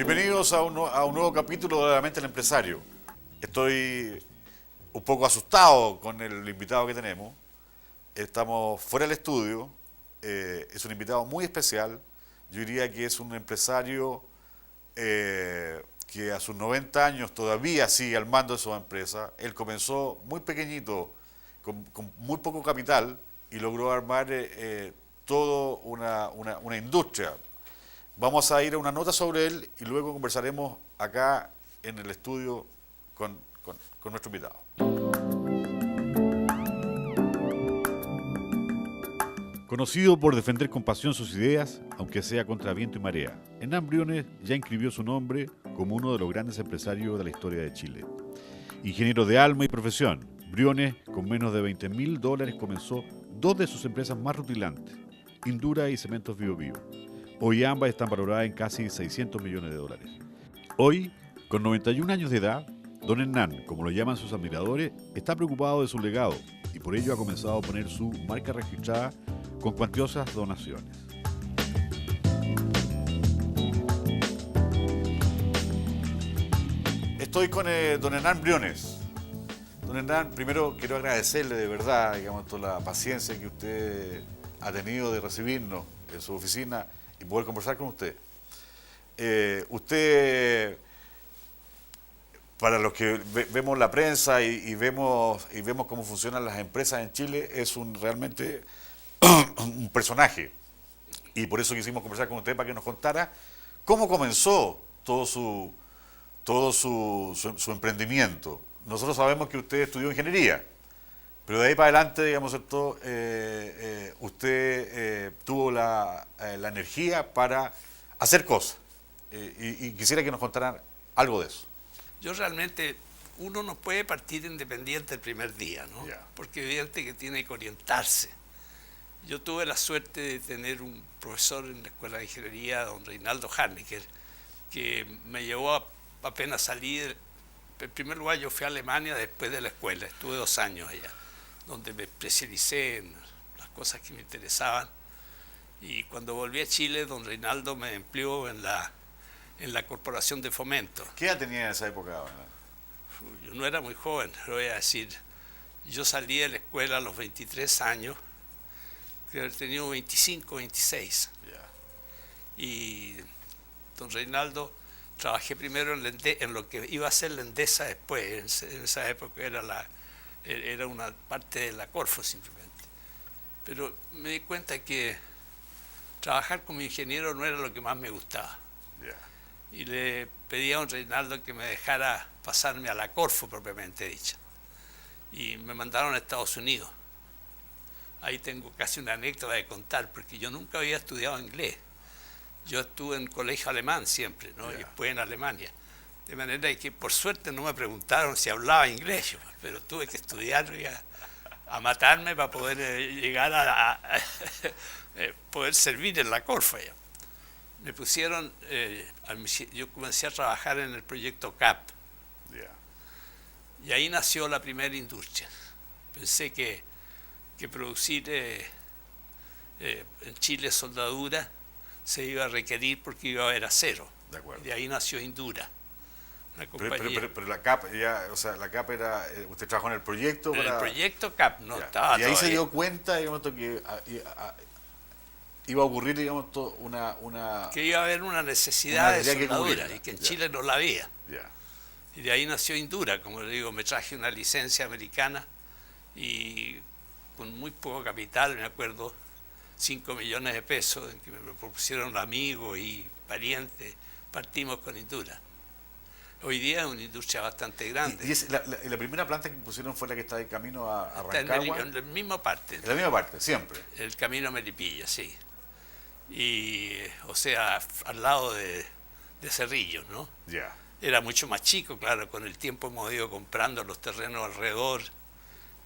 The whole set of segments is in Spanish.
Bienvenidos a un nuevo capítulo de La Mente del Empresario. Estoy un poco asustado con el invitado que tenemos. Estamos fuera del estudio. Es un invitado muy especial. Yo diría que es un empresario que a sus 90 años todavía sigue al mando de su empresa. Él comenzó muy pequeñito, con muy poco capital, y logró armar toda una industria. Vamos a ir a una nota sobre él y luego conversaremos acá en el estudio con nuestro invitado. Conocido por defender con pasión sus ideas, aunque sea contra viento y marea, Hernán Briones ya inscribió su nombre como uno de los grandes empresarios de la historia de Chile. Ingeniero de alma y profesión, Briones, con menos de $20.000, comenzó dos de sus empresas más rutilantes, Indura y Cementos Bio Bio. Hoy ambas están valoradas en casi $600 millones. Hoy, con 91 años de edad, don Hernán, como lo llaman sus admiradores, está preocupado de su legado y por ello ha comenzado a poner su marca registrada con cuantiosas donaciones. Estoy con don Hernán Briones. Don Hernán, primero quiero agradecerle de verdad, digamos, toda la paciencia que usted ha tenido de recibirnos en su oficina y poder conversar con usted. Usted, para los que vemos la prensa y vemos cómo funcionan las empresas en Chile, es realmente un personaje. Y por eso quisimos conversar con usted para que nos contara cómo comenzó todo su emprendimiento. Nosotros sabemos que usted estudió ingeniería, pero de ahí para adelante, digamos, usted tuvo la energía para hacer cosas. Y quisiera que nos contaran algo de eso. Yo realmente, uno no puede partir independiente el primer día, ¿no? Yeah. Porque evidente que tiene que orientarse. Yo tuve la suerte de tener un profesor en la Escuela de Ingeniería, don Reinaldo Harnecker, que me llevó apenas salir. En primer lugar, yo fui a Alemania después de la escuela, estuve 2 años allá, donde me especialicé en las cosas que me interesaban. Y cuando volví a Chile, don Reinaldo me empleó en la Corporación de Fomento. ¿Qué edad tenía en esa época, verdad? Yo no era muy joven, le voy a decir. Yo salí de la escuela a los 23 años, creo haber tenido 25, 26. Yeah. Y don Reinaldo, trabajé primero en lo que iba a ser la Endesa después. En esa época era una parte de la Corfo simplemente. Pero me di cuenta que trabajar como ingeniero no era lo que más me gustaba. Yeah. Y le pedí a don Reinaldo que me dejara pasarme a la Corfo propiamente dicha. Y me mandaron a Estados Unidos. Ahí tengo casi una anécdota de contar, porque yo nunca había estudiado inglés. Yo estuve en colegio alemán siempre, ¿no? Yeah. Y después en Alemania. De manera que por suerte no me preguntaron si hablaba inglés, pero tuve que estudiar a matarme para poder llegar a poder servir en la Corfo. Me pusieron, yo comencé a trabajar en el proyecto CAP. Yeah. Y ahí nació la primera industria. Pensé que producir en Chile soldadura se iba a requerir porque iba a haber acero. De acuerdo. Y de ahí nació Indura, una compañía. Pero la CAP, la CAP era, usted trabajó en el proyecto. En el proyecto CAP no Ya. estaba Y ahí todavía. se dio cuenta, digamos, que iba a ocurrir, digamos, Que iba a haber una necesidad de soldadura cubrir, y que en ya. Chile no la había. Ya. Y de ahí nació Indura, como le digo, me traje una licencia americana y con muy poco capital, me acuerdo, 5 millones de pesos en que me propusieron amigos y parientes, partimos con Indura. Hoy día es una industria bastante grande. Y la primera planta que pusieron fue la que está de camino a Está Rancagua. en la misma parte. En la misma parte, siempre. El camino a Melipilla, sí. Y, o sea, al lado de Cerrillos, ¿no? Ya. Era mucho más chico, claro, con el tiempo hemos ido comprando los terrenos alrededor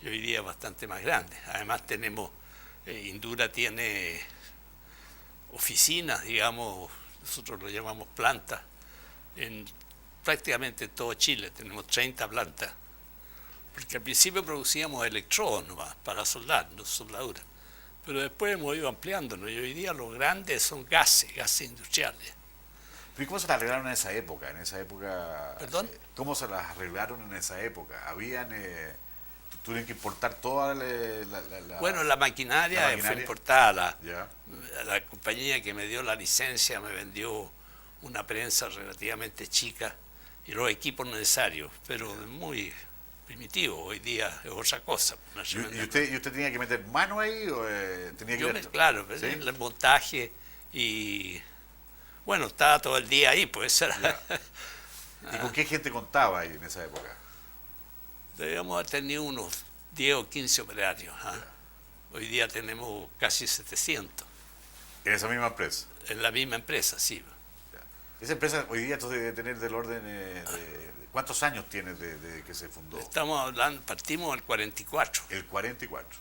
y hoy día es bastante más grande. Además tenemos, Indura tiene oficinas, digamos, nosotros lo llamamos plantas, en prácticamente todo Chile, tenemos 30 plantas, porque al principio producíamos electrodos nomás para soldar, no soldadura, pero después hemos ido ampliándonos y hoy día los grandes son gases industriales. ¿Y cómo se las arreglaron en esa época? ¿Perdón? ¿Cómo se las arreglaron en esa época? Tuvieron que importar toda Bueno, la maquinaria fue maquinaria. importada. Ya. La compañía que me dio la licencia me vendió una prensa relativamente chica y los equipos necesarios, pero muy primitivo. Hoy día es otra cosa. Una ¿Y usted tenía que meter mano ahí o tenía que Claro, ¿Sí? el montaje y bueno, estaba todo el día ahí, pues era. ¿Y con qué gente contaba ahí en esa época? Debíamos haber tenido unos 10 o 15 operarios. Hoy día tenemos casi 700. ¿En esa misma empresa? En la misma empresa, sí. Ya. Esa empresa hoy día entonces debe tener del orden ¿cuántos años tiene de que se fundó? Estamos hablando, partimos el 44, El 44.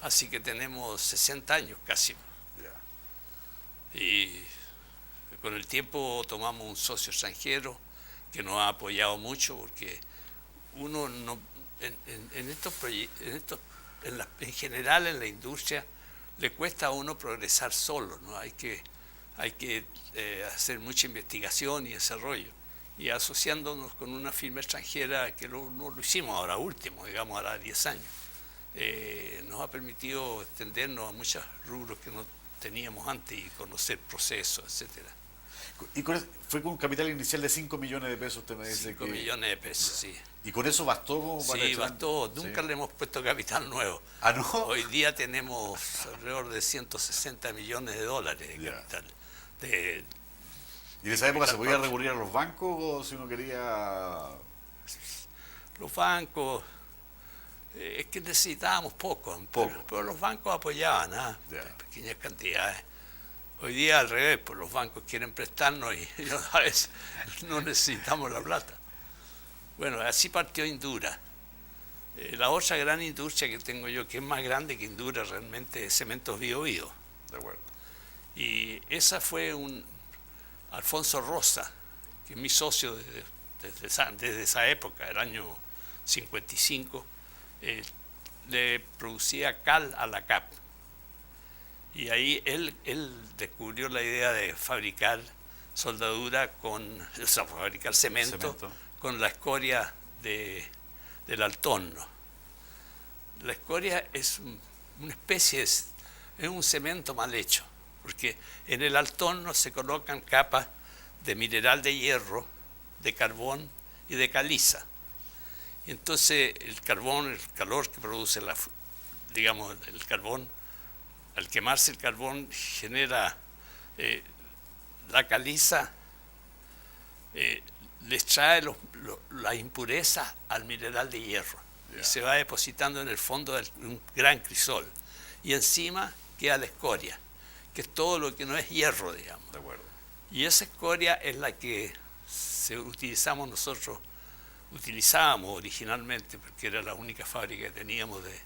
así que tenemos 60 años casi. Ya. Y con el tiempo tomamos un socio extranjero que nos ha apoyado mucho porque uno no, en estos proyectos, en general en la industria, le cuesta a uno progresar solo, ¿no? Hay que hacer mucha investigación y desarrollo. Y asociándonos con una firma extranjera, que no lo hicimos ahora último, digamos ahora 10 años, nos ha permitido extendernos a muchos rubros que no teníamos antes y conocer procesos, etcétera. Y fue con un capital inicial de 5 millones de pesos, usted me dice 5 millones de pesos, sí. ¿Y con eso bastó como para Sí, bastó. Nunca ¿Sí? le hemos puesto capital nuevo. ¿Ah, no? Hoy día tenemos alrededor de 160 millones de dólares de capital. ¿Y en esa época se podía recurrir a los bancos o si uno quería...? Los bancos, es que necesitábamos poco. Pero los bancos apoyaban, pequeñas cantidades. Hoy día al revés, pues los bancos quieren prestarnos y a veces no necesitamos la plata. Bueno, así partió Indura. La otra gran industria que tengo yo, que es más grande que Indura realmente, es Cementos Bío Bío. De acuerdo. Y esa fue Alfonso Rosa, que es mi socio desde esa época, el año 55, le producía cal a la CAP. Y ahí él descubrió la idea de fabricar soldadura fabricar cemento con la escoria del altorno. La escoria es una especie, es un cemento mal hecho, porque en el altorno se colocan capas de mineral de hierro, de carbón y de caliza. Y entonces el carbón, el calor que produce el carbón, al quemarse el carbón genera la caliza, les trae la impureza al mineral de hierro y se va depositando en el fondo de un gran crisol. Y encima queda la escoria, que es todo lo que no es hierro, digamos. De acuerdo. Y esa escoria es la que utilizábamos originalmente, porque era la única fábrica que teníamos de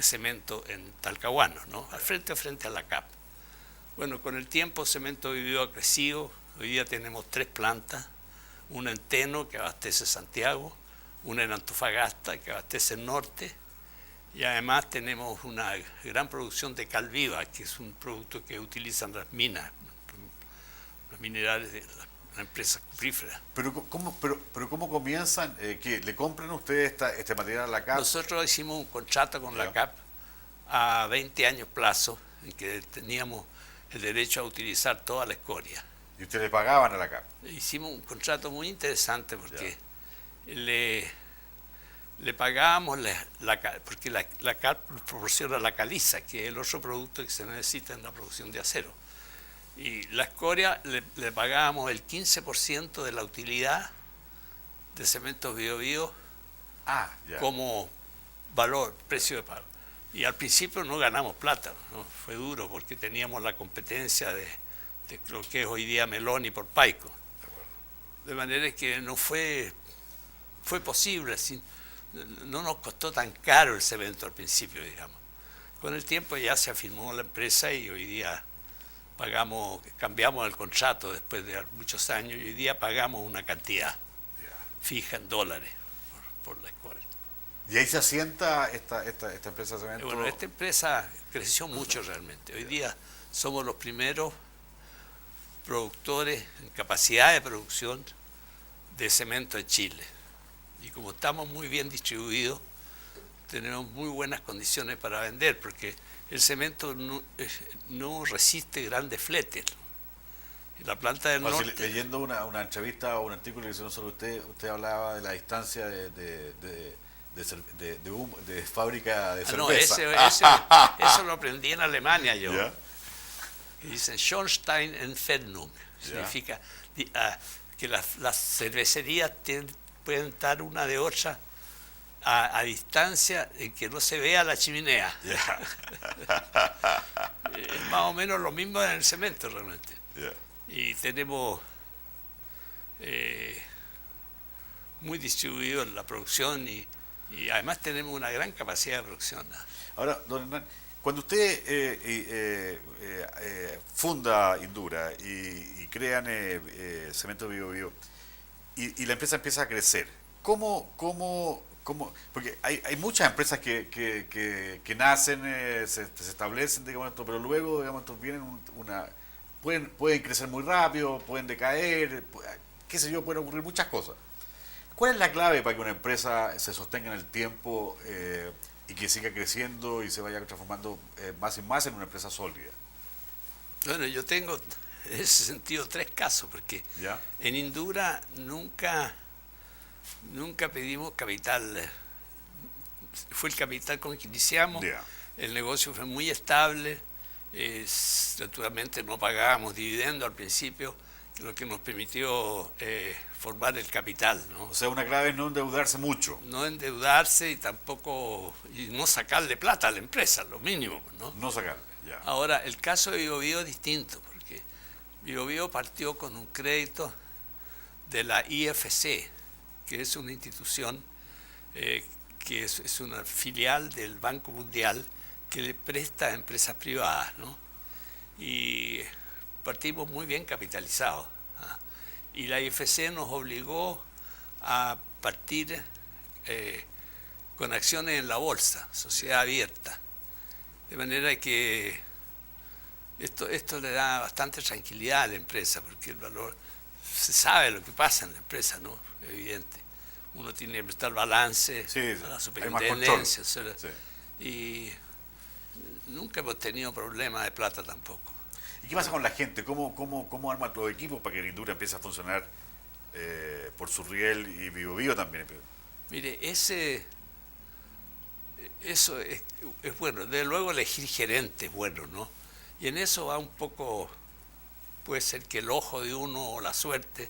cemento en Talcahuano, ¿no? Frente a la CAP. Bueno, con el tiempo Cemento Bío Bío ha crecido. Hoy día tenemos 3 plantas, una en Teno que abastece Santiago, una en Antofagasta que abastece el norte, y además tenemos una gran producción de cal viva, que es un producto que utilizan las minas, los minerales de las empresas cupríferas. Pero ¿cómo comienzan? ¿Que le compran ustedes este material a la CAP? Nosotros hicimos un contrato con la CAP a 20 años plazo, en que teníamos el derecho a utilizar toda la escoria. ¿Y ustedes le pagaban a la CAP? Hicimos un contrato muy interesante porque le pagábamos porque la CAP proporciona la caliza, que es el otro producto que se necesita en la producción de acero. Y la escoria le pagábamos el 15% de la utilidad de Cementos Bío Bío como precio de pago. Y al principio no ganamos plata, ¿no? Fue duro porque teníamos la competencia de lo que es hoy día Meloni por Paico. De manera que no fue posible, no nos costó tan caro el cemento al principio, digamos. Con el tiempo ya se afirmó la empresa y hoy día cambiamos el contrato después de muchos años y hoy día pagamos una cantidad fija en dólares por la escoria. ¿Y ahí se asienta esta empresa de cemento? Bueno, esta empresa creció mucho realmente. Hoy día somos los primeros productores en capacidad de producción de cemento en Chile. Y como estamos muy bien distribuidos, tenemos muy buenas condiciones para vender, porque el cemento no resiste grandes fletes. La planta del norte... Leyendo una entrevista o un artículo que hicieron sobre usted hablaba de la distancia de fábrica de cerveza. Eso lo aprendí en Alemania yo. ¿Ya? Y dicen Schornstein Entfernung. Significa que las cervecerías pueden estar una de otra a distancia en que no se vea la chimenea. Yeah. Es más o menos lo mismo en el cemento realmente. Yeah. Y tenemos muy distribuido la producción y además tenemos una gran capacidad de producción. Ahora, don Hernán, cuando usted funda Indura y crean Cemento Bio Bio y la empresa empieza a crecer, ¿cómo? Porque hay muchas empresas que nacen, se establecen, digamos, pero luego, digamos, vienen pueden crecer muy rápido, pueden decaer, qué sé yo, pueden ocurrir muchas cosas. ¿Cuál es la clave para que una empresa se sostenga en el tiempo y que siga creciendo y se vaya transformando más y más en una empresa sólida? Bueno, yo tengo en ese sentido 3 casos, porque ¿Ya? en Indura nunca pedimos capital. Fue el capital con el que iniciamos. Yeah. El negocio fue muy estable. Naturalmente no pagábamos dividendos al principio, lo que nos permitió formar el capital, ¿no? O sea, una clave es no endeudarse mucho. No endeudarse y tampoco no sacarle plata a la empresa, lo mínimo, ¿no? No sacarle, ya. Ahora, el caso de Bio Bio es distinto, porque Bio Bio partió con un crédito de la IFC, que es una institución que es una filial del Banco Mundial que le presta a empresas privadas, ¿no? Y partimos muy bien capitalizados. Y la IFC nos obligó a partir con acciones en la bolsa, sociedad abierta. De manera que esto le da bastante tranquilidad a la empresa, porque el valor, se sabe lo que pasa en la empresa, ¿no? Evidente. Uno tiene que prestar balance a la superintendencia, sí. Y nunca hemos tenido problemas de plata tampoco. ¿Y qué pasa con la gente? ¿Cómo arman los equipos para que la industria empiece a funcionar por su riel y Bio Bio también? Mire, eso es bueno. Desde luego elegir gerentes buenos, ¿no? Y en eso va un poco, puede ser que el ojo de uno o la suerte,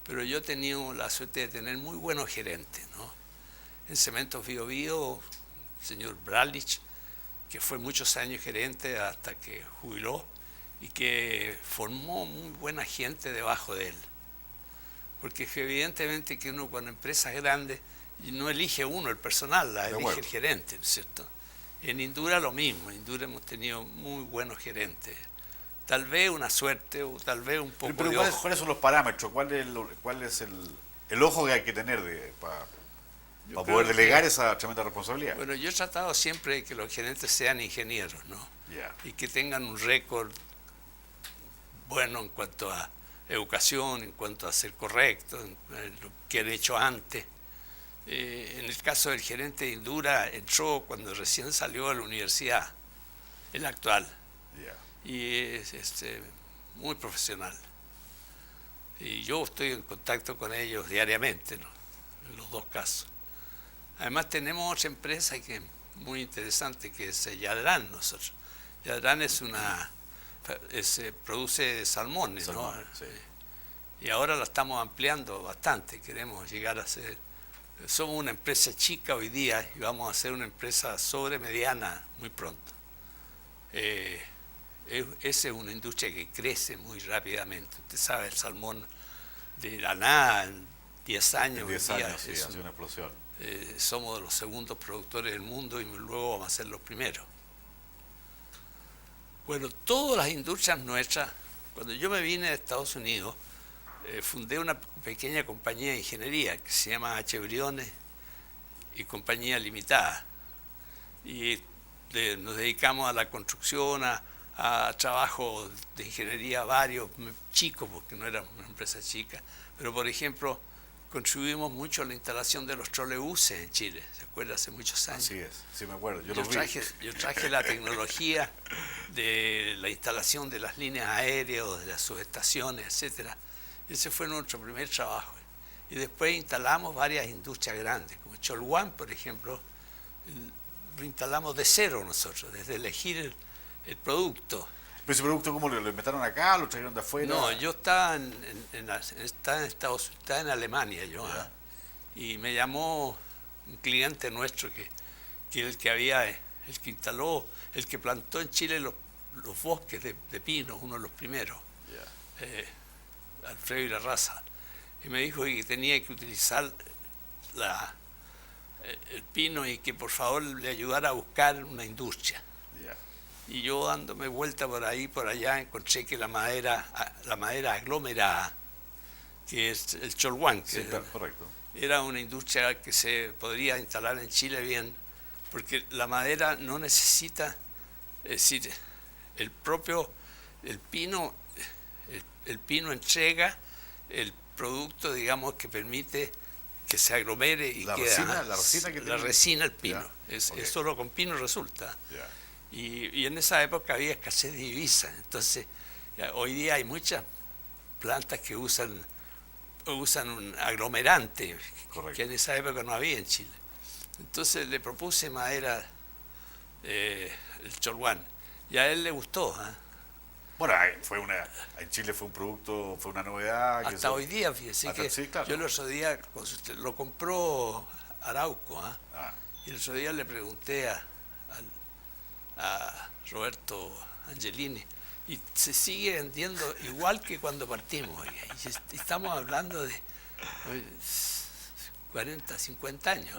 pero yo he tenido la suerte de tener muy buenos gerentes, ¿no? En Cementos Bio Bio, el señor Bralich, que fue muchos años gerente hasta que jubiló y que formó muy buena gente debajo de él. Porque evidentemente que uno cuando empresas grandes no elige uno el personal, la elige el gerente, ¿no es cierto? En Indura lo mismo, en Indura hemos tenido muy buenos gerentes. Tal vez una suerte o tal vez un poco de ojo. ¿Cuáles son los parámetros? ¿Cuál es el ojo que hay que tener para poder delegar esa tremenda responsabilidad? Bueno, yo he tratado siempre de que los gerentes sean ingenieros, ¿no? Yeah. Y que tengan un récord bueno en cuanto a educación, en cuanto a ser correcto, en lo que han hecho antes. En el caso del gerente de Indura, entró cuando recién salió de la universidad, el actual. Yeah. Y es muy profesional. Y yo estoy en contacto con ellos diariamente, ¿no? En los 2 casos. Además tenemos otra empresa que es muy interesante, que es Yadran. Yadran produce salmones, ¿no? Sí. Y ahora la estamos ampliando bastante. Queremos llegar a ser... Somos una empresa chica hoy día y vamos a ser una empresa sobremediana muy pronto. Esa es una industria que crece muy rápidamente. Usted sabe, el salmón de la nada, en 10 años... En 10 años, sí, ha sido una explosión. Somos de los segundos productores del mundo y luego vamos a ser los primeros. Bueno, todas las industrias nuestras, cuando yo me vine de Estados Unidos, fundé una pequeña compañía de ingeniería que se llama H. Briones y Compañía Limitada. Y nos dedicamos a la construcción, a a trabajos de ingeniería varios, chicos, porque no era una empresa chica, pero por ejemplo, contribuimos mucho a la instalación de los trolebuses en Chile, ¿se acuerda? Hace muchos años. Así es, sí me acuerdo, yo traje la tecnología de la instalación de las líneas aéreas, de las subestaciones, etcétera. Ese fue nuestro primer trabajo. Y después instalamos varias industrias grandes, como Cholguán, por ejemplo, lo instalamos de cero nosotros, desde elegir el producto. ¿Pero ese producto cómo lo inventaron acá, lo trajeron de afuera? No, yo estaba estaba en Alemania, yo, Yeah. y me llamó un cliente nuestro que el que instaló, el que plantó en Chile los bosques de pinos, uno de los primeros, Yeah. Alfredo Irarraza, y me dijo que tenía que utilizar el pino y que por favor le ayudara a buscar una industria. Yeah. Y yo dándome vuelta por ahí, por allá, encontré que la madera aglomerada, que es el Cholguán, Sí, claro, correcto. era una industria que se podría instalar en Chile bien, porque la madera no necesita, es decir, el pino, el pino entrega el producto, digamos, que permite que se aglomere y la queda, resina que la resina, el pino. Yeah. Es solo con pino resulta. Yeah. Y en esa época había escasez de divisas, entonces hoy día hay muchas plantas que usan un aglomerante, Correcto. que en esa época no había en Chile. Entonces le propuse madera, el Cholguán, y a él le gustó. Bueno, en Chile fue un producto, fue una novedad. Hasta hoy día, fíjese que sí, claro. yo el otro día lo compró Arauco, y el otro día le pregunté a Roberto Angelini, y se sigue vendiendo igual que cuando partimos. Y estamos hablando de 40, 50 años.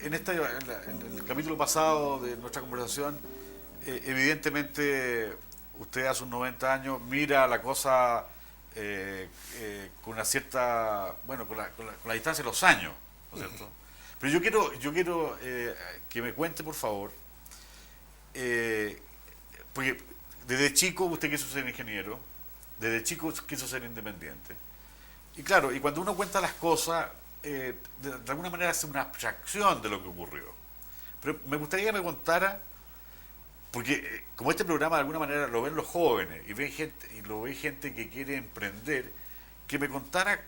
En el capítulo pasado de nuestra conversación, evidentemente usted a sus 90 años mira la cosa con una cierta, bueno, con la distancia de los años, ¿no es cierto? Pero yo quiero que me cuente, por favor, porque desde chico usted quiso ser ingeniero, desde chico quiso ser independiente, y claro, y cuando uno cuenta las cosas, de alguna manera hace una abstracción de lo que ocurrió. Pero me gustaría que me contara, porque como este programa de alguna manera lo ven los jóvenes y lo ve gente que quiere emprender, que me contara,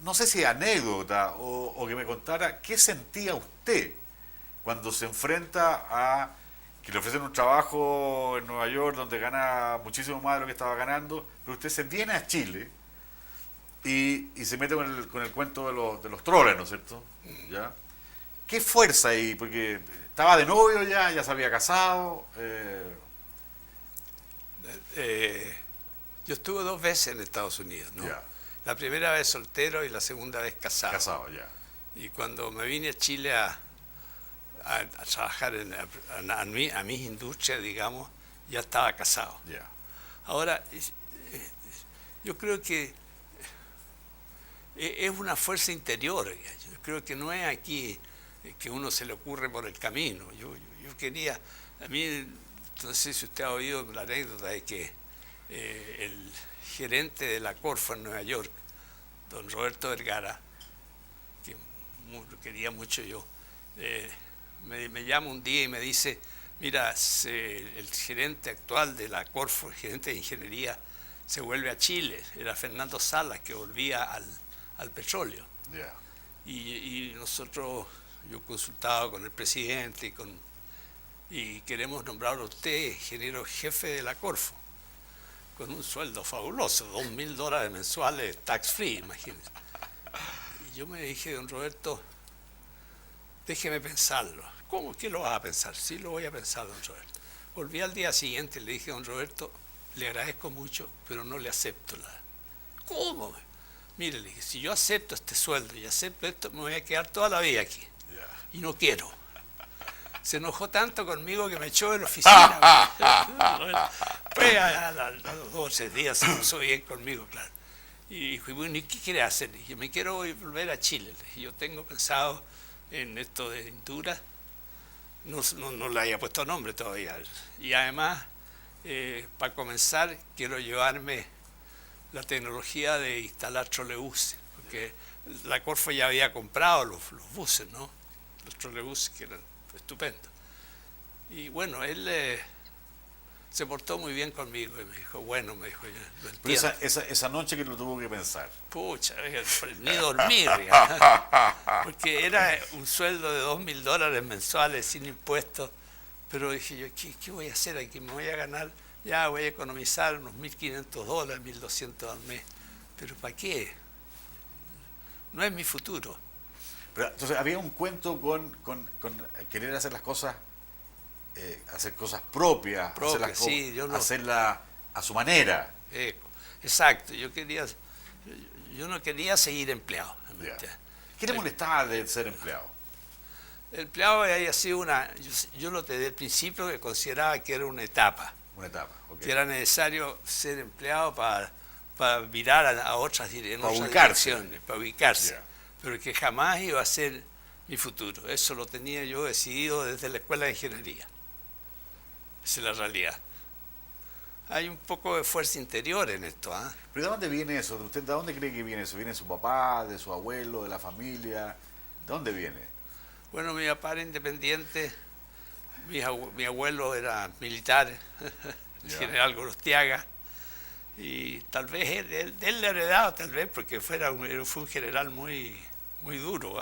no sé si anécdota o que me contara qué sentía usted cuando se enfrenta a que le ofrecen un trabajo en Nueva York donde gana muchísimo más de lo que estaba ganando, pero usted se viene a Chile y se mete con el cuento de los troles, ¿no es cierto? ¿Ya? ¿Qué fuerza ahí? Porque estaba de novio ya se había casado. Yo estuve 2 veces en Estados Unidos, ¿no? Ya. La primera vez soltero y la segunda vez casado. Casado, ya. Y cuando me vine a Chile a trabajar a mis industrias, digamos, ya estaba casado. Ya. Ahora, yo creo que es una fuerza interior. Yo creo que no es aquí que uno se le ocurre por el camino. Yo quería, a mí, no sé si usted ha oído la anécdota de que el gerente de la Corfo en Nueva York, don Roberto Vergara, que lo quería mucho yo, me llama un día y me dice, mira, el gerente actual de la Corfo, el gerente de ingeniería, se vuelve a Chile. Era Fernando Salas, que volvía al petróleo. Yeah. Y nosotros, yo consultaba con el presidente y queremos nombrar a usted ingeniero jefe de la Corfo, con un sueldo fabuloso, $2.000 mensuales, tax free, imagínense. Y yo me dije, don Roberto, déjeme pensarlo. ¿Cómo que lo vas a pensar? Sí, lo voy a pensar, don Roberto. Volví al día siguiente y le dije, don Roberto, le agradezco mucho, pero no le acepto la... ¿Cómo? Mire, le dije, si yo acepto este sueldo y acepto esto, me voy a quedar toda la vida aquí. Yeah. Y no quiero. Se enojó tanto conmigo que me echó de la oficina. Pues a los 2 o 3 días se puso bien conmigo, claro. Y dijo, y bueno, ¿y qué quiere hacer? Le dije, me quiero volver a Chile. Le dije, yo tengo pensado en esto de Indura. No le haya puesto nombre todavía. Y además, para comenzar, quiero llevarme la tecnología de instalar trolebuses, porque la Corfo ya había comprado los buses, ¿no? Los trolebuses que eran estupendos. Y bueno, él se portó muy bien conmigo y me dijo, bueno, me dijo, yo lo entiendo. Pero esa noche que lo tuvo que pensar. Pucha, ni dormir, ya. Porque era un sueldo de $2.000 mensuales sin impuestos, pero dije yo, ¿qué voy a hacer aquí? Me voy a ganar, ya voy a economizar unos $1.500, $1.200 al mes, pero ¿para qué? No es mi futuro. Pero, entonces había un cuento con querer hacer las cosas, hacer cosas propias, sí, hacerla a su manera. Exacto, yo no quería seguir empleado. ¿Qué te molestaba de ser empleado? El empleado había sido yo desde el principio que consideraba que era una etapa. Una etapa, ok. Que era necesario ser empleado para virar a otras direcciones, para ubicarse. Yeah. Pero que jamás iba a ser mi futuro. Eso lo tenía yo decidido desde la escuela de ingeniería. Esa es la realidad. Hay un poco de fuerza interior en esto. ¿Pero de dónde viene eso? ¿Usted de dónde cree que viene eso? ¿Viene de su papá, de su abuelo, de la familia? ¿De dónde viene? Bueno, mi papá era independiente, mi abuelo era militar, el general Gorostiaga, y tal vez él le ha heredado, tal vez, porque fue un general muy duro,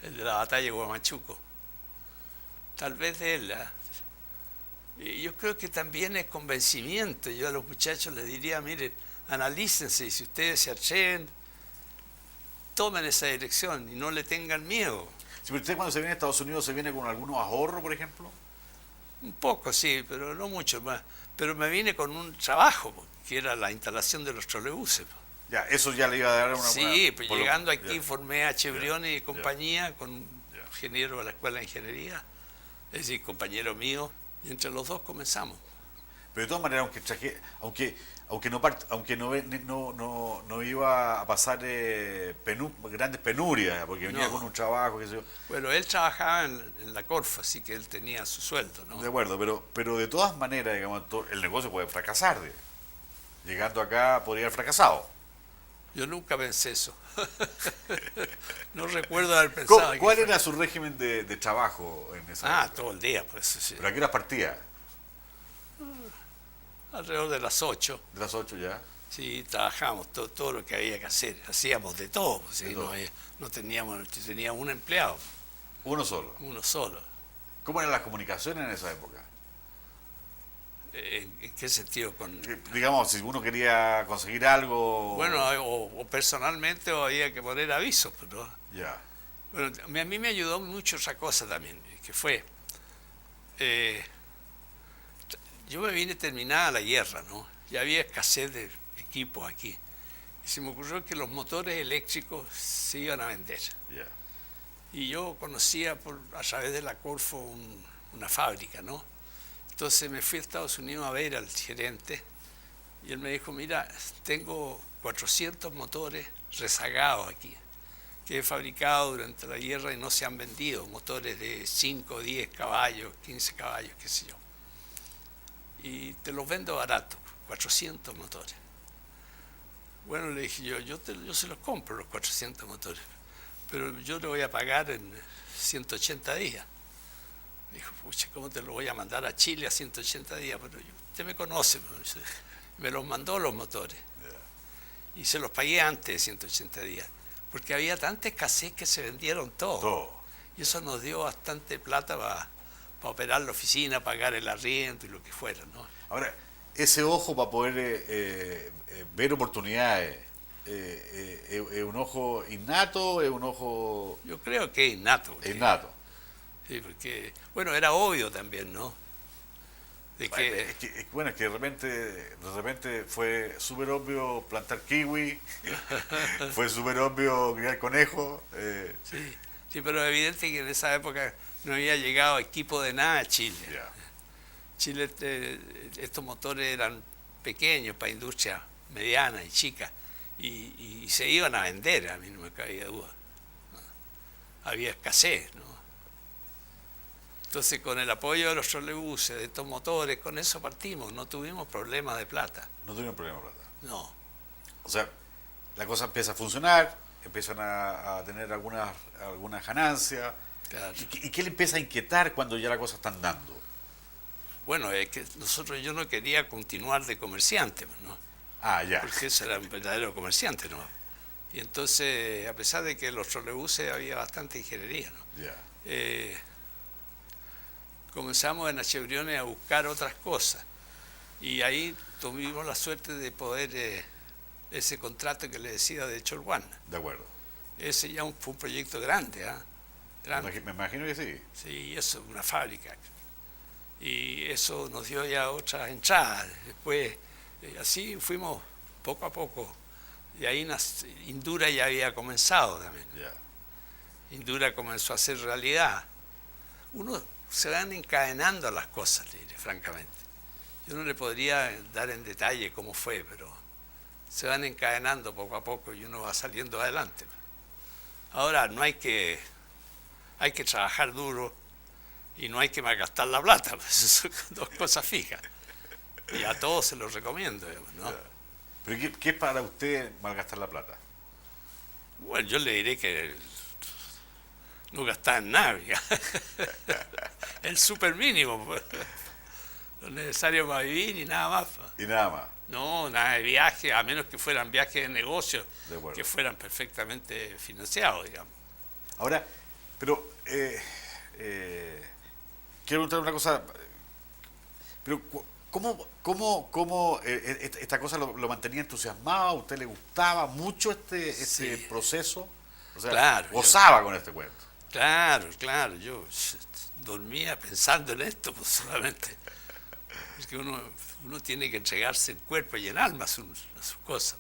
el de la batalla de Huamachuco. Tal vez de él. Y yo creo que también es convencimiento. Yo a los muchachos les diría, miren, analícense, y si ustedes se atreven, tomen esa dirección y no le tengan miedo. Si usted cuando se viene a Estados Unidos se viene con algunos ahorros, por ejemplo. Un poco, sí, pero no mucho más. Pero me vine con un trabajo, que era la instalación de los trolebuses. Ya, eso ya le iba a dar una... Sí, pues llegando aquí formé a Chebrioni y compañía con un ingeniero de la Escuela de Ingeniería, es decir, compañero mío, y entre los dos comenzamos. Pero de todas maneras, aunque no iba a pasar grandes penurias, porque venía con un trabajo, qué sé yo. Bueno, él trabajaba en la Corfo, así que él tenía su sueldo, ¿no? De acuerdo, pero de todas maneras, digamos, el negocio puede fracasar. Llegando acá podría haber fracasado. Yo nunca pensé eso. No recuerdo haber pensado. ¿Cuál era su régimen de trabajo en esa época? Todo el día, pues sí. ¿Pero a qué horas partía? Alrededor de las 8. ¿De las 8 ya? Sí, trabajábamos todo lo que había que hacer. Hacíamos de todo. Pues, ¿sí? No teníamos un empleado. ¿Uno solo? Uno solo. ¿Cómo eran las comunicaciones en esa época? ¿En qué sentido? Digamos, si uno quería conseguir algo... Bueno, o personalmente o había que poner avisos. Pero, ya. Bueno, a mí me ayudó mucho otra cosa también, que fue... yo me vine terminada la guerra, ¿no? Ya había escasez de equipos aquí. Y se me ocurrió que los motores eléctricos se iban a vender. Yeah. Y yo conocía a través de la Corfo una fábrica, ¿no? Entonces me fui a Estados Unidos a ver al gerente y él me dijo, mira, tengo 400 motores rezagados aquí, que he fabricado durante la guerra y no se han vendido, motores de 5, 10 caballos, 15 caballos, qué sé yo. Y te los vendo barato, 400 motores. Bueno, le dije yo se los compro, los 400 motores, pero yo le voy a pagar en 180 días. Me dijo, pucha, ¿cómo te lo voy a mandar a Chile a 180 días? Pero usted me conoce. Me los mandó los motores. Y se los pagué antes de 180 días, porque había tanta escasez que se vendieron todo. Y eso nos dio bastante plata para operar la oficina, pagar el arriendo y lo que fuera, ¿no? Ahora, ese ojo para poder ver oportunidades, ¿es un ojo innato? ¿Es un ojo...? Yo creo que es innato. Es innato. Sí, porque, bueno, era obvio también, ¿no? Es que de repente fue súper obvio plantar kiwi, fue súper obvio criar conejo. Sí, pero es evidente que en esa época no había llegado equipo de nada a Chile. Yeah. Chile, estos motores eran pequeños para industria mediana y chica. y se iban a vender, a mí no me cabía duda. Había escasez, ¿no? Entonces, con el apoyo de los trolebuses, de estos motores, con eso partimos, no tuvimos problemas de plata. No tuvieron problema de plata. No. O sea, la cosa empieza a funcionar, empiezan a tener algunas ganancias. Claro. ¿Y qué le empieza a inquietar cuando ya la cosa está andando? Bueno, es que yo no quería continuar de comerciante, ¿no? Ah, ya. Porque eso era un verdadero comerciante, ¿no? Y entonces, a pesar de que en los trolebuses había bastante ingeniería, ¿no? Ya. Comenzamos en Achebriones a buscar otras cosas. Y ahí tuvimos la suerte de poder, ese contrato que le decía de Cholguán. De acuerdo. Ese ya fue un proyecto grande, ¿ah? Grande. Me imagino que sí. Sí, eso, una fábrica. Y eso nos dio ya otras entradas. Después, así fuimos poco a poco. Y ahí Indura ya había comenzado también. Ya. Indura comenzó a ser realidad. Uno se van encadenando las cosas, francamente. Yo no le podría dar en detalle cómo fue, pero se van encadenando poco a poco y uno va saliendo adelante. Ahora, hay que trabajar duro y no hay que malgastar la plata, pues son dos cosas fijas. Y a todos se los recomiendo, ¿no? ¿Pero qué es para usted malgastar la plata? Bueno, yo le diré que no gastar en nada, el súper mínimo, pues. Lo necesario para vivir y nada más. Y nada más. No, nada de viaje, a menos que fueran viajes de negocio, que fueran perfectamente financiados, digamos. Ahora, pero quiero preguntar una cosa, pero ¿cómo esta cosa lo mantenía entusiasmado? ¿A usted le gustaba mucho este proceso? O sea, claro, gozaba con este cuento. Claro, yo dormía pensando en esto, pues solamente. Es que uno tiene que entregarse en cuerpo y en alma a sus cosas.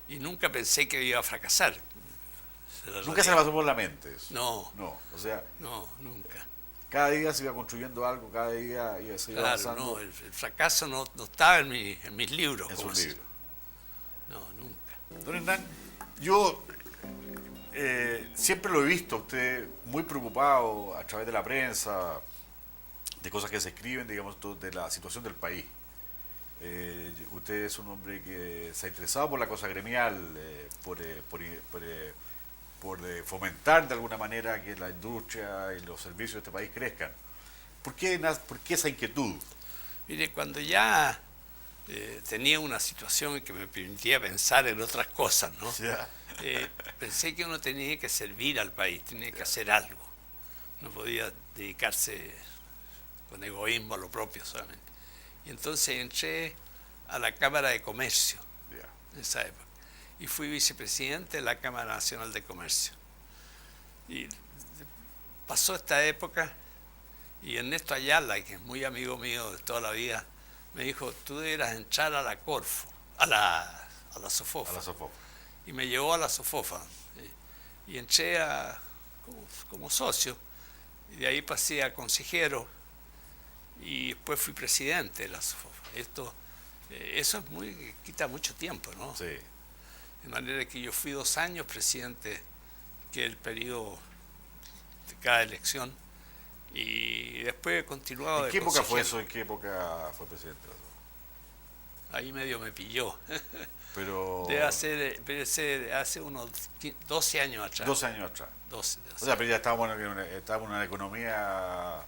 Y nunca pensé que iba a fracasar. ¿Nunca se le pasó por la mente eso? No. O sea, no, nunca. Cada día se iba construyendo algo, cada día se iba avanzando. No, el fracaso no estaba en mis libros. En sus libros. No, nunca. Don Hernán, yo siempre lo he visto a usted muy preocupado a través de la prensa, de cosas que se escriben, digamos, de la situación del país. Usted es un hombre que se ha interesado por la cosa gremial, por fomentar de alguna manera que la industria y los servicios de este país crezcan. ¿Por qué esa inquietud? Mire, cuando ya tenía una situación que me permitía pensar en otras cosas, ¿no? Pensé que uno tenía que servir al país, tenía que hacer algo. No podía dedicarse con egoísmo a lo propio solamente. Y entonces entré a la Cámara de Comercio en esa época. Y fui vicepresidente de la Cámara Nacional de Comercio. Y pasó esta época y Ernesto Ayala, que es muy amigo mío de toda la vida, me dijo, tú deberás entrar a la Corfo, a la Sofofa. A la Sofofa. Y me llevó a la Sofofa. Y entré como socio. Y de ahí pasé a consejero. Y después fui presidente de la Sofofa. Eso quita mucho tiempo, ¿no? Sí. De manera que yo fui 2 años presidente, que es el periodo de cada elección, y después he continuado. ¿En qué época fue eso? ¿En qué época fue presidente? Ahí medio me pilló. Pero... Debe ser hace unos 12 años atrás. 12 años atrás. 12. O sea, pero ya estábamos en una economía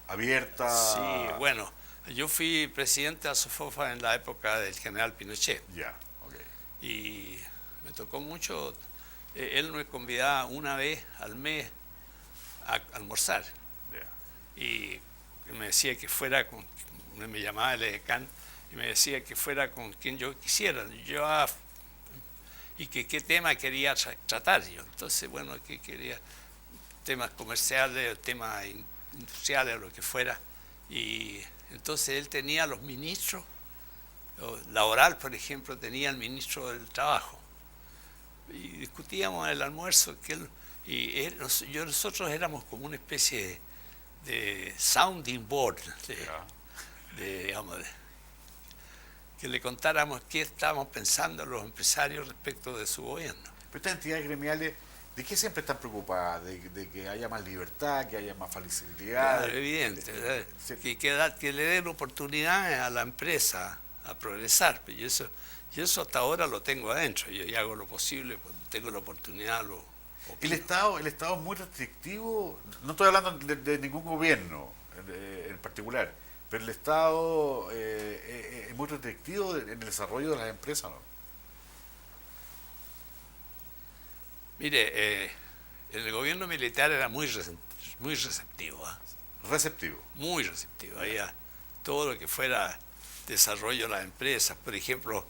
abierta. Sí, bueno, yo fui presidente de Sofofa en la época del general Pinochet. Ya, ok. Y me tocó mucho. Él me convidaba una vez al mes a almorzar. Yeah. Y me decía que fuera me llamaba el edecán y me decía que fuera con quien yo quisiera. Y que qué tema quería tratar yo. Entonces, bueno, que quería temas comerciales, temas industriales, o lo que fuera. Y entonces él tenía los ministros, Laboral, por ejemplo, tenía el ministro del Trabajo. Y discutíamos en el almuerzo nosotros éramos como una especie de sounding board, digamos, que le contáramos qué estábamos pensando los empresarios respecto de su gobierno. Pero estas entidades gremiales, ¿de qué siempre están preocupadas? ¿De que haya más libertad, que haya más facilidad? Claro, evidente, ¿verdad? Que le den oportunidades a la empresa a progresar. Y eso hasta ahora lo tengo adentro. Yo hago lo posible, cuando tengo la oportunidad lo opino. El Estado es muy restrictivo, no estoy hablando de ningún gobierno en particular, pero el Estado es muy restrictivo en el desarrollo de las empresas, ¿no? Mire, el gobierno militar era muy receptivo, ¿eh? Receptivo. Muy receptivo. Había todo lo que fuera desarrollo de las empresas, por ejemplo,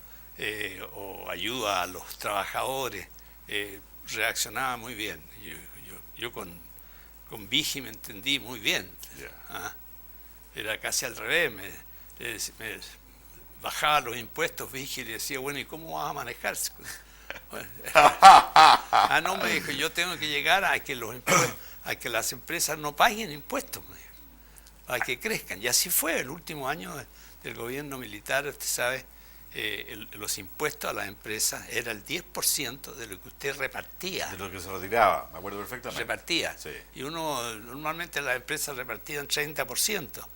o ayuda a los trabajadores, reaccionaba muy bien. Yo con Vigi me entendí muy bien. ¿Ah? Era casi al revés. Me bajaba los impuestos Vigi y le decía, bueno, ¿y cómo vas a manejarse? Bueno, no, me dijo, yo tengo que llegar a que las empresas no paguen impuestos, me dijo, para que crezcan. Y así fue el último año del gobierno militar. Usted sabe, los impuestos a las empresas era el 10% de lo que usted repartía. De lo que se retiraba, me acuerdo perfectamente. Repartía. Sí. Y normalmente las empresas repartían 30%.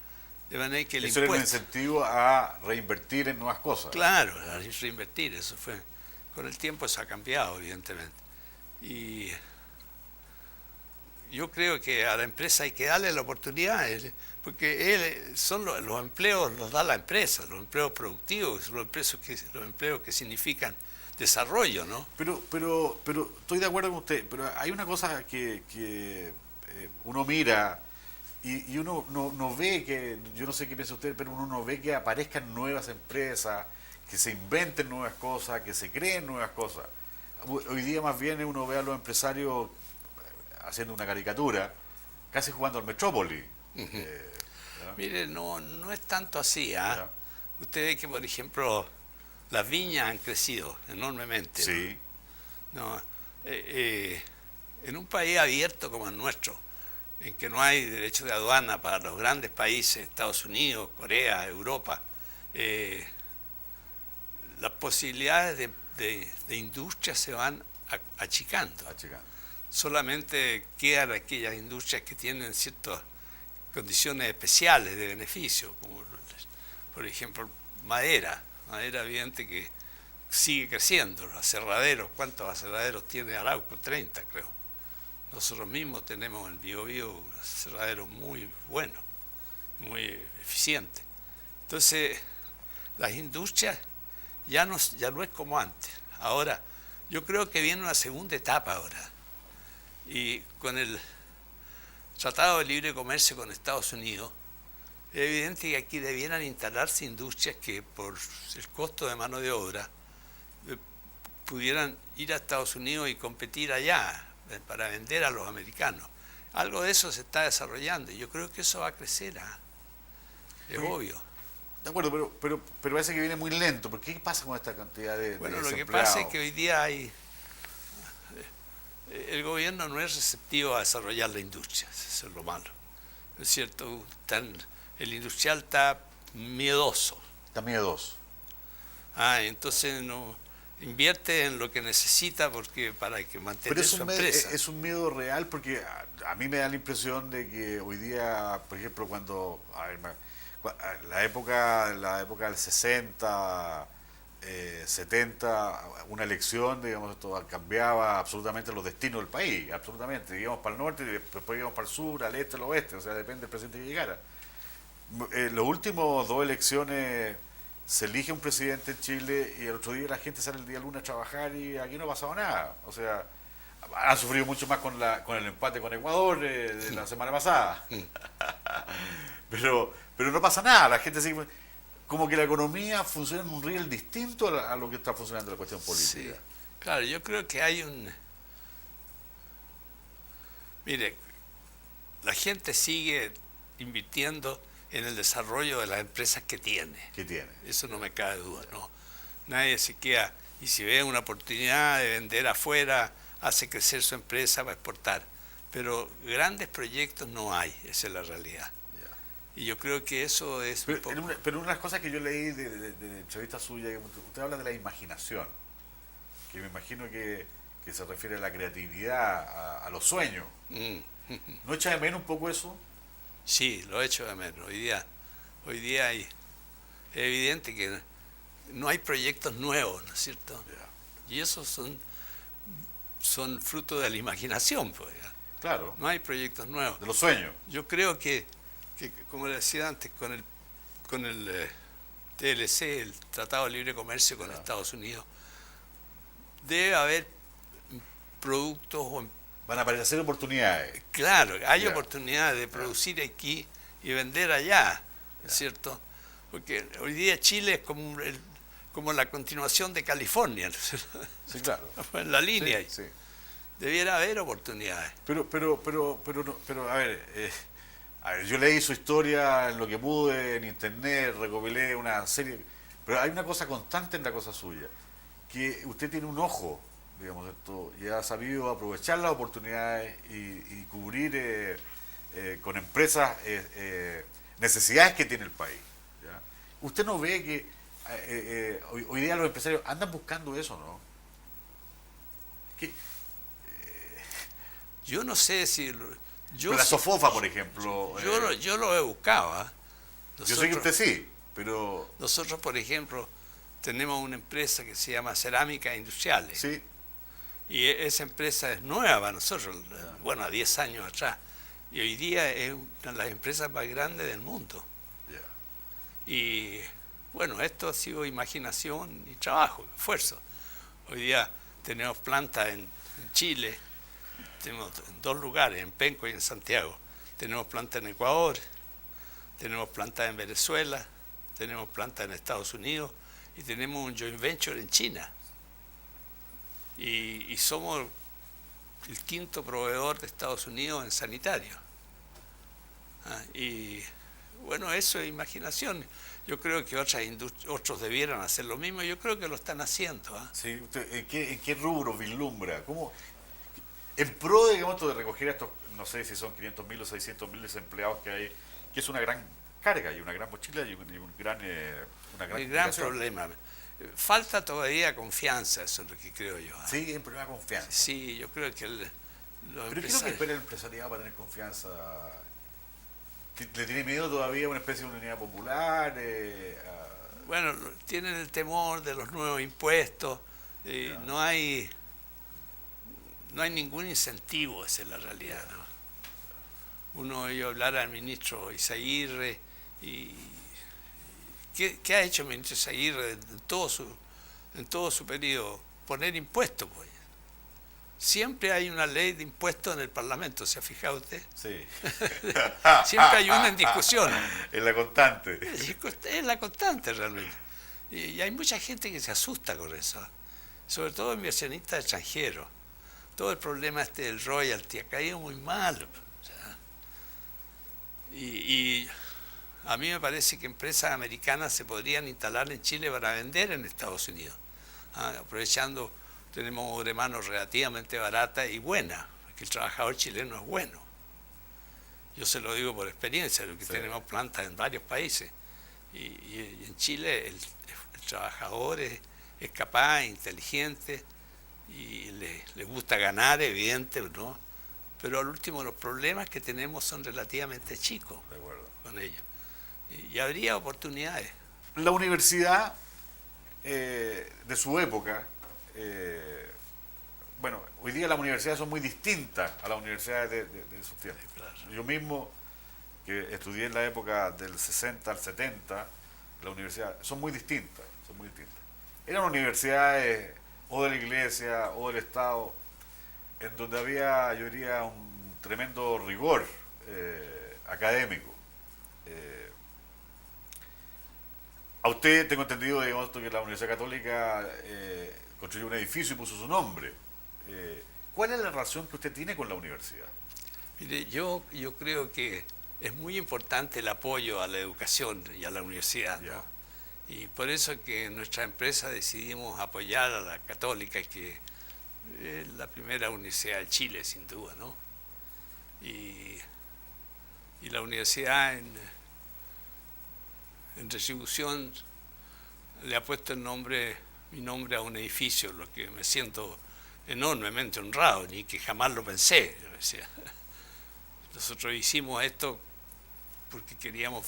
De manera que el eso impuesto, era un incentivo a reinvertir en nuevas cosas. Claro, a reinvertir, eso fue. Con el tiempo eso ha cambiado, evidentemente. Y yo creo que a la empresa hay que darle la oportunidad, porque los empleos los da la empresa, los empleos productivos, los empleos que significan desarrollo, ¿no? Pero estoy de acuerdo con usted, pero hay una cosa que uno mira y uno no ve que, yo no sé qué piensa usted, pero uno no ve que aparezcan nuevas empresas, que se inventen nuevas cosas, que se creen nuevas cosas. Hoy día más bien uno ve a los empresarios haciendo una caricatura, casi jugando al Metrópoli. Mire, no es tanto así. Usted ve que, por ejemplo, las viñas han crecido enormemente. Sí. ¿No? En un país abierto como el nuestro, en que no hay derecho de aduana para los grandes países, Estados Unidos, Corea, Europa, las posibilidades de industria se van achicando. Solamente quedan aquellas industrias que tienen ciertas condiciones especiales de beneficio, como por ejemplo madera evidente que sigue creciendo, los aserraderos. ¿Cuántos aserraderos tiene Arauco? 30, creo. Nosotros mismos tenemos en Biobío aserraderos muy buenos, muy eficientes. Entonces, las industrias ya no es como antes. Ahora, yo creo que viene una segunda etapa ahora. Y con el Tratado de Libre Comercio con Estados Unidos, es evidente que aquí debieran instalarse industrias que por el costo de mano de obra pudieran ir a Estados Unidos y competir allá para vender a los americanos. Algo de eso se está desarrollando y yo creo que eso va a crecer. Es obvio. De acuerdo, pero parece que viene muy lento. ¿Por qué pasa con esta cantidad de Bueno, lo que desempleados? pasa es que hoy día el gobierno no es receptivo a desarrollar la industria, eso es lo malo. ¿No es cierto? El industrial está miedoso. Está miedoso. Entonces no invierte en lo que necesita para que mantenga su empresa. Es un miedo real porque a mí me da la impresión de que hoy día, por ejemplo, la época del 60, 70, una elección, digamos, esto cambiaba absolutamente los destinos del país, absolutamente. Íbamos para el norte y después íbamos para el sur, al este, al oeste, o sea, depende del presidente que llegara. Los últimos 2 elecciones se elige un presidente en Chile y el otro día la gente sale el día lunes a trabajar y aquí no ha pasado nada. O sea, han sufrido mucho más con el empate con Ecuador de la semana pasada. Pero no pasa nada, la gente sigue... Como que la economía funciona en un riel distinto a lo que está funcionando la cuestión política. Sí, claro, yo creo que hay Mire, la gente sigue invirtiendo en el desarrollo de las empresas que tiene. Eso no me cabe duda, ¿no? Nadie se queda, y si ve una oportunidad de vender afuera, hace crecer su empresa para exportar. Pero grandes proyectos no hay, esa es la realidad. Y yo creo que eso es un Pero, poco... pero una de las cosas que yo leí de entrevista suya, que usted habla de la imaginación, que me imagino que se refiere a la creatividad, a los sueños. Mm. ¿No echa de menos un poco eso? Sí, lo he hecho de menos. Hoy día es evidente que no hay proyectos nuevos, ¿no es cierto? Ya. Y esos son fruto de la imaginación, pues. Claro, No hay proyectos nuevos. de los sueños. Yo creo que como le decía antes, con el TLC, el Tratado de Libre Comercio con Estados Unidos, debe haber productos o Van a aparecer oportunidades. claro, hay Ya. oportunidades de producir aquí y vender allá, ¿no es cierto? Porque hoy día Chile es como la continuación de California, ¿no es cierto? Sí, claro. En la línea. Sí, sí. Debiera haber oportunidades. A ver, yo leí su historia en lo que pude, en internet, recopilé una serie, pero hay una cosa constante en la cosa suya, que usted tiene un ojo, digamos, esto, y ha sabido aprovechar las oportunidades y cubrir con empresas necesidades que tiene el país. ¿Ya? ¿Usted no ve que hoy día los empresarios andan buscando eso, no? Que, Yo no sé si... la SOFOFA, por ejemplo. Yo lo he buscado. ¿Ah? Yo sé que usted sí, pero... Nosotros, por ejemplo, tenemos una empresa que se llama Cerámica Industriales. Sí. Y esa empresa es nueva para nosotros, bueno, a 10 años atrás. Y hoy día es una de las empresas más grandes del mundo. Ya. Y bueno, esto ha sido imaginación y trabajo, esfuerzo. Hoy día tenemos plantas en Chile, tenemos en 2 lugares, en Penco y en Santiago. Tenemos plantas en Ecuador, tenemos plantas en Venezuela, tenemos plantas en Estados Unidos y tenemos un joint venture en China. Y somos el 5º proveedor de Estados Unidos en sanitario. Y bueno, eso es imaginación. Yo creo que otros debieran hacer lo mismo. Yo creo que lo están haciendo. Sí, usted, ¿en qué rubro vislumbra? ¿Cómo, en pro, digamos, de recoger a estos, no sé si son 500.000 o 600.000 desempleados que hay, que es una gran carga y una gran mochila y una gran El gran problema. Falta todavía confianza, eso es lo que creo yo. Sí, en problema de confianza. Sí, yo creo que los Pero ¿qué es lo que espera el empresariado para tener confianza? ¿Le tiene miedo todavía a una especie de unidad popular? Bueno, tienen el temor de los nuevos impuestos. No hay ningún incentivo, esa es la realidad. ¿No? Uno oyó hablar al ministro Izaguirre y ¿qué ha hecho el ministro Izaguirre en todo su periodo? Poner impuestos, pues. Siempre hay una ley de impuestos en el Parlamento, ¿se ha fijado usted? Sí. Siempre hay una en discusión. Es la constante. Es la constante realmente. Y hay mucha gente que se asusta con eso, sobre todo inversionistas extranjeros. Todo el problema del royalty ha caído muy mal. O sea, y a mí me parece que empresas americanas se podrían instalar en Chile para vender en Estados Unidos, aprovechando, tenemos de mano relativamente barata y buena, porque el trabajador chileno es bueno. Yo se lo digo por experiencia, porque tenemos plantas en varios países. Y en Chile el trabajador es capaz, inteligente, y le gusta ganar, evidente, ¿no? Pero al último los problemas que tenemos son relativamente chicos con ellos. Y habría oportunidades. La universidad de su época, bueno, hoy día las universidades son muy distintas a las universidades de esos tiempos. Claro. Yo mismo, que estudié en la época del 60 al 70, las universidades son muy distintas, Eran universidades o de la iglesia o del Estado, en donde había, yo diría, un tremendo rigor académico. A usted, tengo entendido, digamos, que la Universidad Católica construyó un edificio y puso su nombre. ¿Cuál es la relación que usted tiene con la universidad? Mire, yo creo que es muy importante el apoyo a la educación y a la universidad, ¿no? Y por eso que en nuestra empresa decidimos apoyar a la Católica, que es la primera universidad de Chile, sin duda, ¿no? Y la universidad en retribución le ha puesto mi nombre a un edificio, lo que me siento enormemente honrado, ni que jamás lo pensé. Yo decía. Nosotros hicimos esto porque queríamos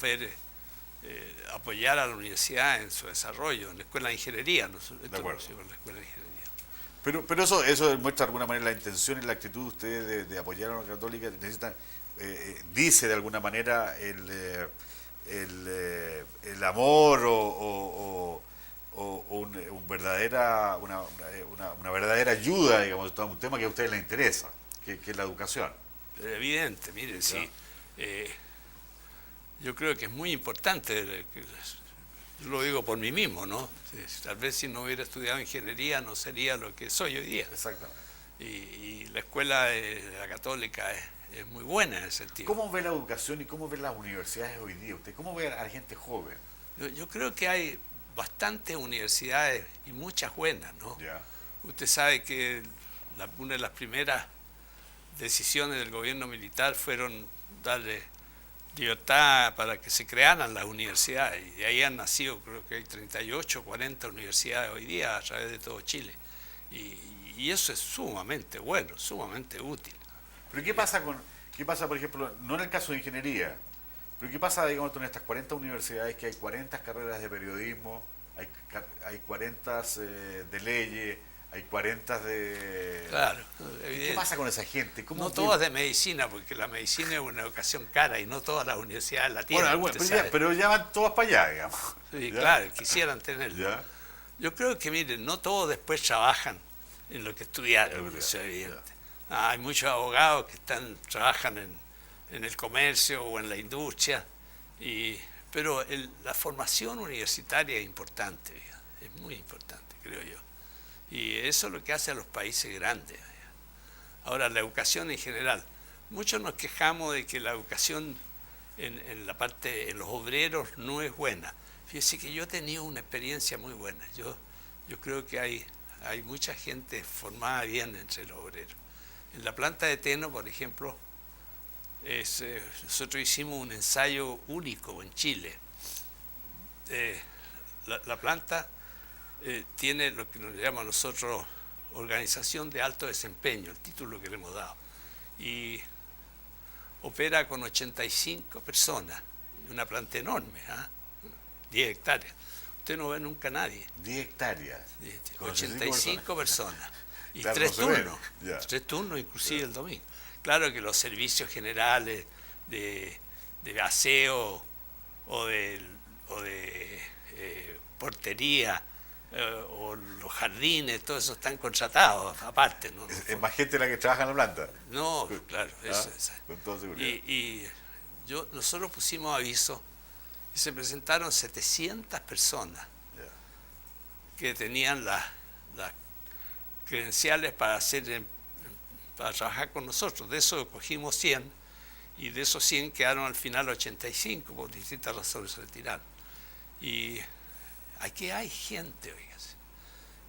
apoyar a la universidad en su desarrollo, en la escuela de ingeniería. Nosotros, De acuerdo. en la escuela de ingeniería. Pero eso demuestra de alguna manera la intención y la actitud de ustedes de apoyar a la católica. Necesitan, dice de alguna manera el amor o una verdadera ayuda, digamos, a un tema que a ustedes les interesa, que es la educación. Evidente, miren, sí. Yo creo que es muy importante, yo lo digo por mí mismo, ¿no? Tal vez si no hubiera estudiado ingeniería no sería lo que soy hoy día. Exactamente. Y la escuela de la católica es muy buena en ese sentido. ¿Cómo ve la educación y cómo ve las universidades hoy día usted? ¿Cómo ve a la gente joven? Yo creo que hay bastantes universidades y muchas buenas, ¿no? Ya. Usted sabe que una de las primeras decisiones del gobierno militar fueron darle libertad para que se crearan las universidades, y de ahí han nacido, creo que hay 38 o 40 universidades hoy día a través de todo Chile, y eso es sumamente bueno, sumamente útil. Pero ¿qué pasa, por ejemplo, no en el caso de ingeniería, pero qué pasa, digamos, en estas 40 universidades que hay 40 carreras de periodismo, hay 40 de leyes, hay 40 de... Claro, ¿Qué pasa con esa gente? No todas de medicina, porque la medicina es una educación cara y no todas las universidades la tienen. Bueno, pero ya van todas para allá, digamos. Sí, ¿Ya? claro, quisieran tenerlo. ¿Ya? Yo creo que, miren, no todos después trabajan en lo que estudiaron, eso es evidente. Hay muchos abogados que trabajan en el comercio o en la industria, pero la formación universitaria es importante, es muy importante, creo yo. Y eso es lo que hace a los países grandes. Ahora, la educación en general. Muchos nos quejamos de que la educación en los obreros no es buena. Fíjese que yo he tenido una experiencia muy buena. Yo creo que hay mucha gente formada bien entre los obreros. En la planta de Teno, por ejemplo, nosotros hicimos un ensayo único en Chile. La planta tiene lo que nos llama a nosotros organización de alto desempeño, el título que le hemos dado, y opera con 85 personas, una planta enorme, 10 hectáreas. Usted no ve nunca a nadie. 10 hectáreas. 85 personas. Y claro, 3 turnos. Yeah. 3 turnos, inclusive el domingo. Claro que los servicios generales de aseo o de portería o los jardines, todo eso están contratados aparte, ¿no? ¿Es más gente la que trabaja en la planta? No, claro. Con toda seguridad. Nosotros pusimos aviso y se presentaron 700 personas que tenían las credenciales para trabajar con nosotros. De eso cogimos 100 y de esos 100 quedaron al final 85, por distintas razones se retiraron. Y aquí hay gente, oígase.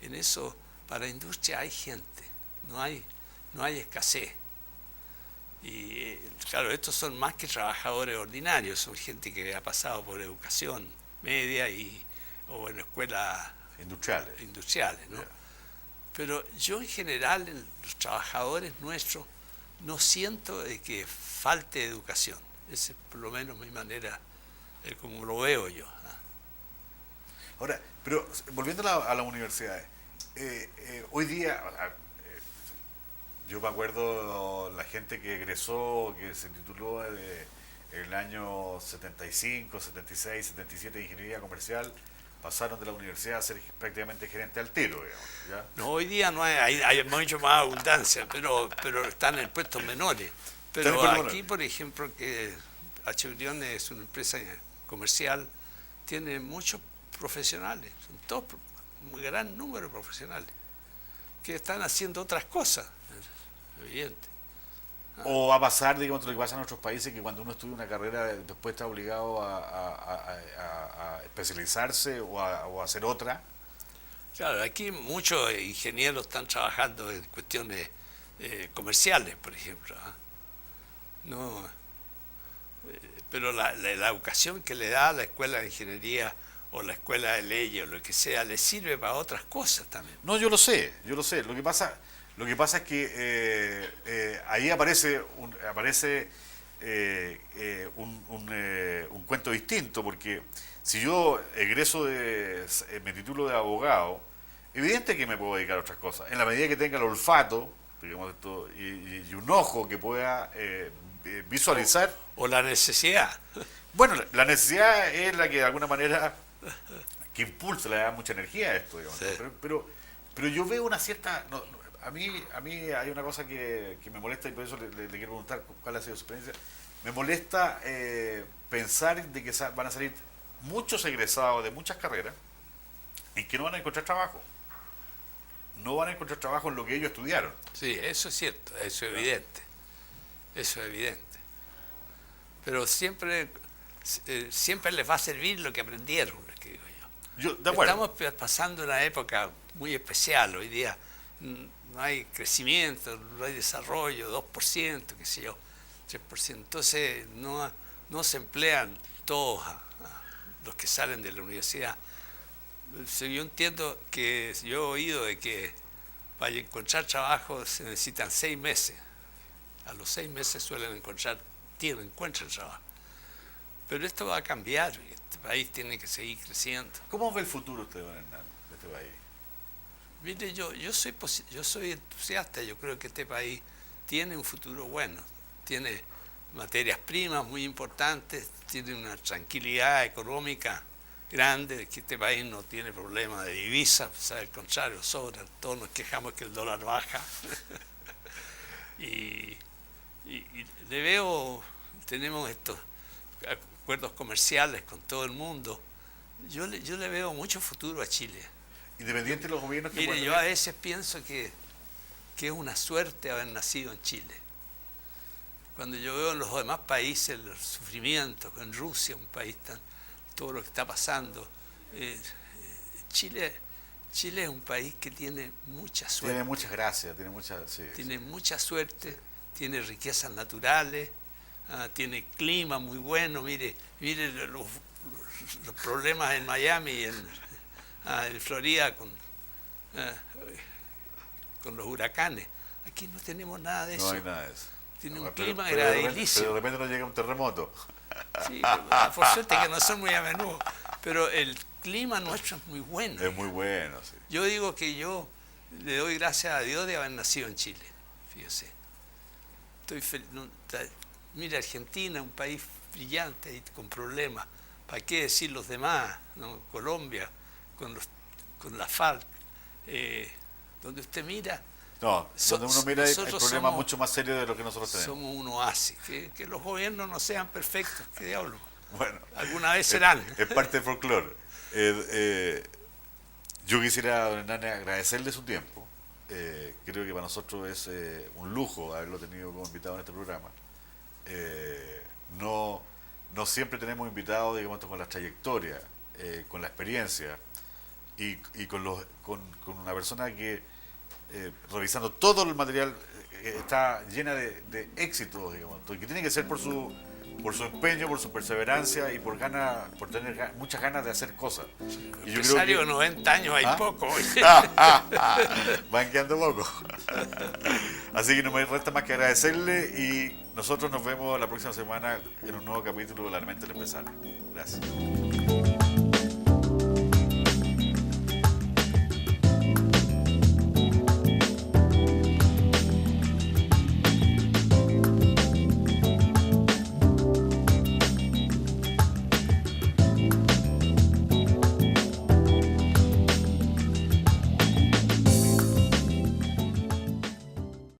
En eso, para la industria hay gente, no hay escasez. Y claro, estos son más que trabajadores ordinarios, son gente que ha pasado por educación media o en escuelas industriales, ¿no? Yeah. Pero yo en general, en los trabajadores nuestros, no siento de que falte educación. Esa es por lo menos mi manera, como lo veo yo. Ahora, pero volviendo a las universidades, hoy día, yo me acuerdo la gente que egresó, que se tituló en el año 75, 76, 77 de Ingeniería Comercial, pasaron de la universidad a ser prácticamente gerente al tiro, digamos, ¿ya? No, hoy día no hay mucho más abundancia, pero están en puestos menores. Pero aquí, por ejemplo, que H. Briones es una empresa comercial, tiene muchos profesionales, son todos un gran número de profesionales que están haciendo otras cosas, evidente. O va a pasar, digamos, lo que pasa en otros países, que cuando uno estudia una carrera después está obligado a especializarse o a hacer otra. Claro, aquí muchos ingenieros están trabajando en cuestiones comerciales, por ejemplo. No, pero la educación que le da la escuela de ingeniería o la escuela de leyes o lo que sea, le sirve para otras cosas también. No, yo lo sé, yo lo sé. Lo que pasa es que ahí aparece un cuento distinto, porque si yo egreso me titulo de abogado, evidente que me puedo dedicar a otras cosas. En la medida que tenga el olfato, digamos esto, y un ojo que pueda visualizar. O la necesidad. Bueno, la necesidad es la que de alguna manera que impulsa, le da mucha energía a esto, digamos. Sí. Pero yo veo una cierta... a mí hay una cosa que me molesta, y por eso le quiero preguntar cuál ha sido su experiencia. Me molesta pensar de que van a salir muchos egresados de muchas carreras en que no van a encontrar trabajo. No van a encontrar trabajo en lo que ellos estudiaron. Sí, eso es cierto, eso es evidente. Eso es evidente. Pero siempre les va a servir lo que aprendieron, que digo yo. De acuerdo. Estamos pasando una época muy especial. Hoy día no hay crecimiento, no hay desarrollo, 2%, qué sé yo, 3%. Entonces no se emplean todos los que salen de la universidad. Yo entiendo que yo he oído de que para encontrar trabajo se necesitan 6 meses. A los 6 meses encuentran trabajo. Pero esto va a cambiar y este país tiene que seguir creciendo. ¿Cómo ve el futuro usted, don Hernán, de este país? Mire, yo soy entusiasta. Yo creo que este país tiene un futuro bueno. Tiene materias primas muy importantes, tiene una tranquilidad económica grande, que este país no tiene problema de divisas, al contrario, sobran. Todos nos quejamos que el dólar baja. y le veo, tenemos estos acuerdos comerciales con todo el mundo. Yo le veo mucho futuro a Chile. Independiente de los gobiernos que Mire, yo a veces pienso que es una suerte haber nacido en Chile. Cuando yo veo en los demás países los sufrimientos, en Rusia, un país todo lo que está pasando, Chile es un país que tiene mucha suerte. Tiene muchas gracias, tiene mucha suerte, tiene riquezas naturales, tiene clima muy bueno. Mire los problemas en Miami y en Florida con los huracanes. Aquí no tenemos nada de eso. No hay nada de eso. Tiene un clima agradabilísimo. Pero de repente nos llega un terremoto. Sí, por suerte que no son muy a menudo. Pero el clima nuestro es muy bueno. Es muy bueno, sí. Yo digo que yo le doy gracias a Dios de haber nacido en Chile. Fíjese. Mira, Argentina, un país brillante y con problemas. ¿Para qué decir los demás? ¿No? Colombia, con la FARC. Donde usted mira... No, donde uno mira hay problemas mucho más serios de lo que nosotros tenemos. Somos un oasis. Que los gobiernos no sean perfectos, qué diablo. Bueno, alguna vez serán. Es parte del folclore. Yo quisiera, don Hernán, agradecerle su tiempo. Creo que para nosotros es un lujo haberlo tenido como invitado en este programa. No siempre tenemos invitados, digamos, con la trayectoria, con la experiencia y con una persona que revisando todo el material está llena de éxitos, digamos, que tiene que ser por su empeño, por su perseverancia y por tener muchas ganas de hacer cosas. Y yo creo que 90 años hay poco. Van quedando poco. Así que no me resta más que agradecerle y nosotros nos vemos la próxima semana en un nuevo capítulo de La Mente del Empresario. Gracias.